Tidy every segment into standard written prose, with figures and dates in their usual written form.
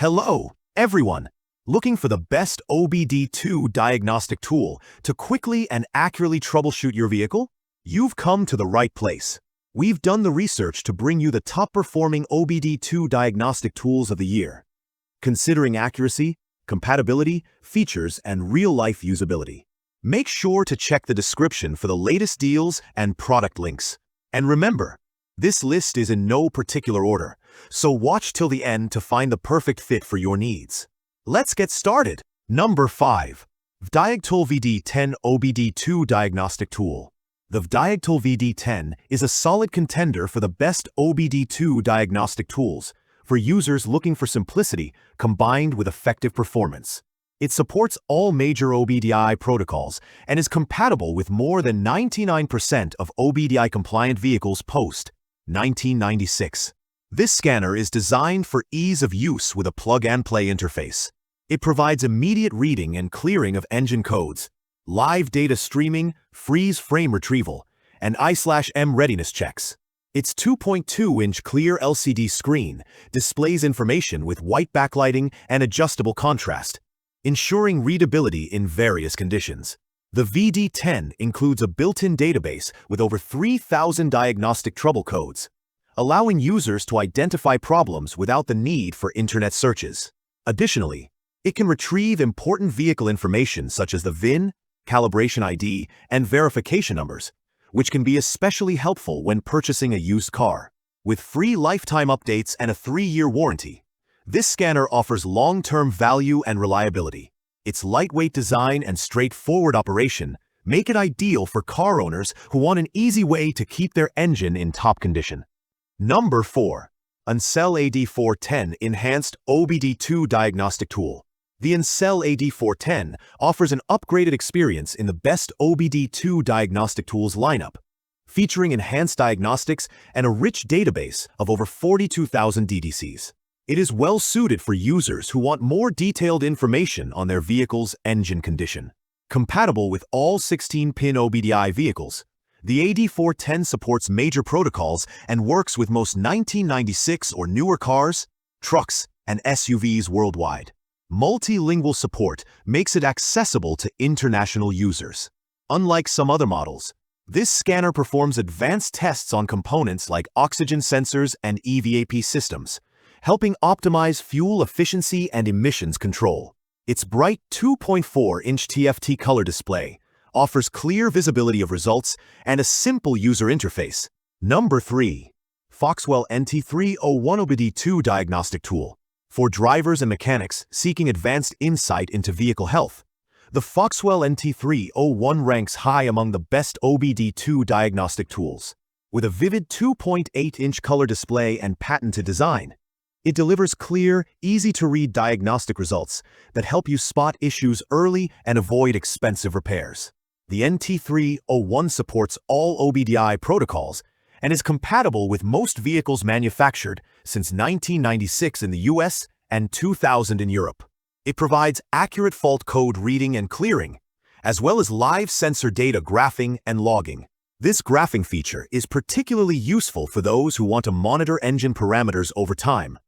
Hello, everyone! Looking for the best OBD2 diagnostic tool to quickly and accurately troubleshoot your vehicle? You've come to the right place. We've done the research to bring you the top-performing OBD2 diagnostic tools of the year, considering accuracy, compatibility, features, and real-life usability. Make sure to check the description for the latest deals and product links. And remember, this list is in no particular order, so watch till the end to find the perfect fit for your needs. Let's get started. Number 5. VDIAGTOOL VD10 OBD2 Diagnostic Tool. The VDIAGTOOL VD10 is a solid contender for the best OBD2 diagnostic tools for users looking for simplicity combined with effective performance. It supports all major OBDI protocols and is compatible with more than 99% of OBDI-compliant vehicles post-1996. This scanner is designed for ease of use with a plug-and-play interface. It provides immediate reading and clearing of engine codes, live data streaming, freeze frame retrieval, and I/M readiness checks. Its 2.2-inch clear LCD screen displays information with white backlighting and adjustable contrast, ensuring readability in various conditions. The VD10 includes a built-in database with over 3,000 diagnostic trouble codes, allowing users to identify problems without the need for internet searches. Additionally, it can retrieve important vehicle information such as the VIN, calibration ID, and verification numbers, which can be especially helpful when purchasing a used car. With free lifetime updates and a 3-year warranty, this scanner offers long-term value and reliability. Its lightweight design and straightforward operation make it ideal for car owners who want an easy way to keep their engine in top condition. Number 4. ANCEL AD410 Enhanced OBD2 Diagnostic Tool. The ANCEL AD410 offers an upgraded experience in the best OBD2 diagnostic tools lineup, featuring enhanced diagnostics and a rich database of over 42,000 DDCs. It is well suited for users who want more detailed information on their vehicle's engine condition. Compatible with all 16-pin OBDI vehicles, the AD410 supports major protocols and works with most 1996 or newer cars, trucks, and SUVs worldwide. Multilingual support makes it accessible to international users. Unlike some other models, this scanner performs advanced tests on components like oxygen sensors and EVAP systems, helping optimize fuel efficiency and emissions control. Its bright 2.4-inch TFT color display offers clear visibility of results and a simple user interface. Number 3. FOXWELL NT301 OBD2 Diagnostic Tool. For drivers and mechanics seeking advanced insight into vehicle health, the FOXWELL NT301 ranks high among the best OBD2 diagnostic tools. With a vivid 2.8-inch color display and patented design, it delivers clear, easy-to-read diagnostic results that help you spot issues early and avoid expensive repairs. The NT301 supports all OBDI protocols and is compatible with most vehicles manufactured since 1996 in the US and 2000 in Europe. It provides accurate fault code reading and clearing, as well as live sensor data graphing and logging. This graphing feature is particularly useful for those who want to monitor engine parameters over time.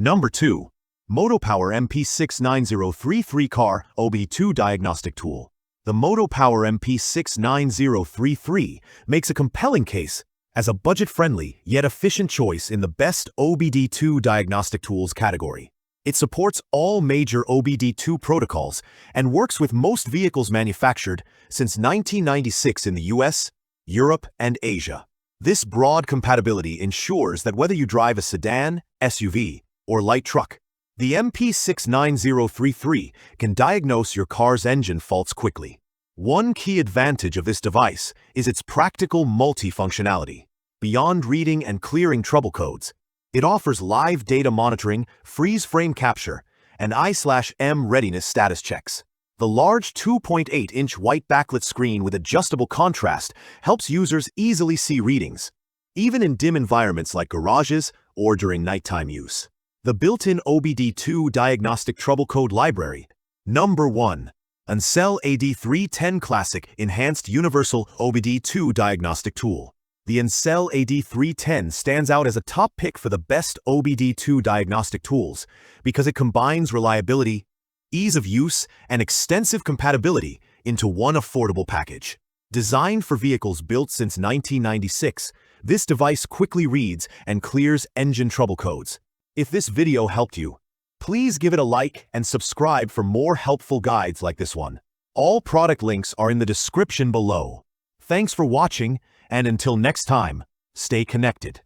Number 2. MotoPower MP69033 Car OBD2 Diagnostic Tool. The MotoPower MP69033 makes a compelling case as a budget-friendly yet efficient choice in the best OBD2 diagnostic tools category. It supports all major OBD2 protocols and works with most vehicles manufactured since 1996 in the US, Europe, and Asia. This broad compatibility ensures that whether you drive a sedan, SUV, or light truck, the MP69033 can diagnose your car's engine faults quickly. One key advantage of this device is its practical multi-functionality. Beyond reading and clearing trouble codes, it offers live data monitoring, freeze frame capture, and I/M readiness status checks. The large 2.8-inch white backlit screen with adjustable contrast helps users easily see readings, even in dim environments like garages or during nighttime use. The built-in OBD2 Diagnostic Trouble Code Library. Number 1. ANCEL AD310 Classic Enhanced Universal OBD2 Diagnostic Tool. The ANCEL AD310 stands out as a top pick for the best OBD2 diagnostic tools because it combines reliability, ease of use, and extensive compatibility into one affordable package. Designed for vehicles built since 1996, this device quickly reads and clears engine trouble codes. If this video helped you, please give it a like and subscribe for more helpful guides like this one. All product links are in the description below. Thanks for watching, and until next time, stay connected.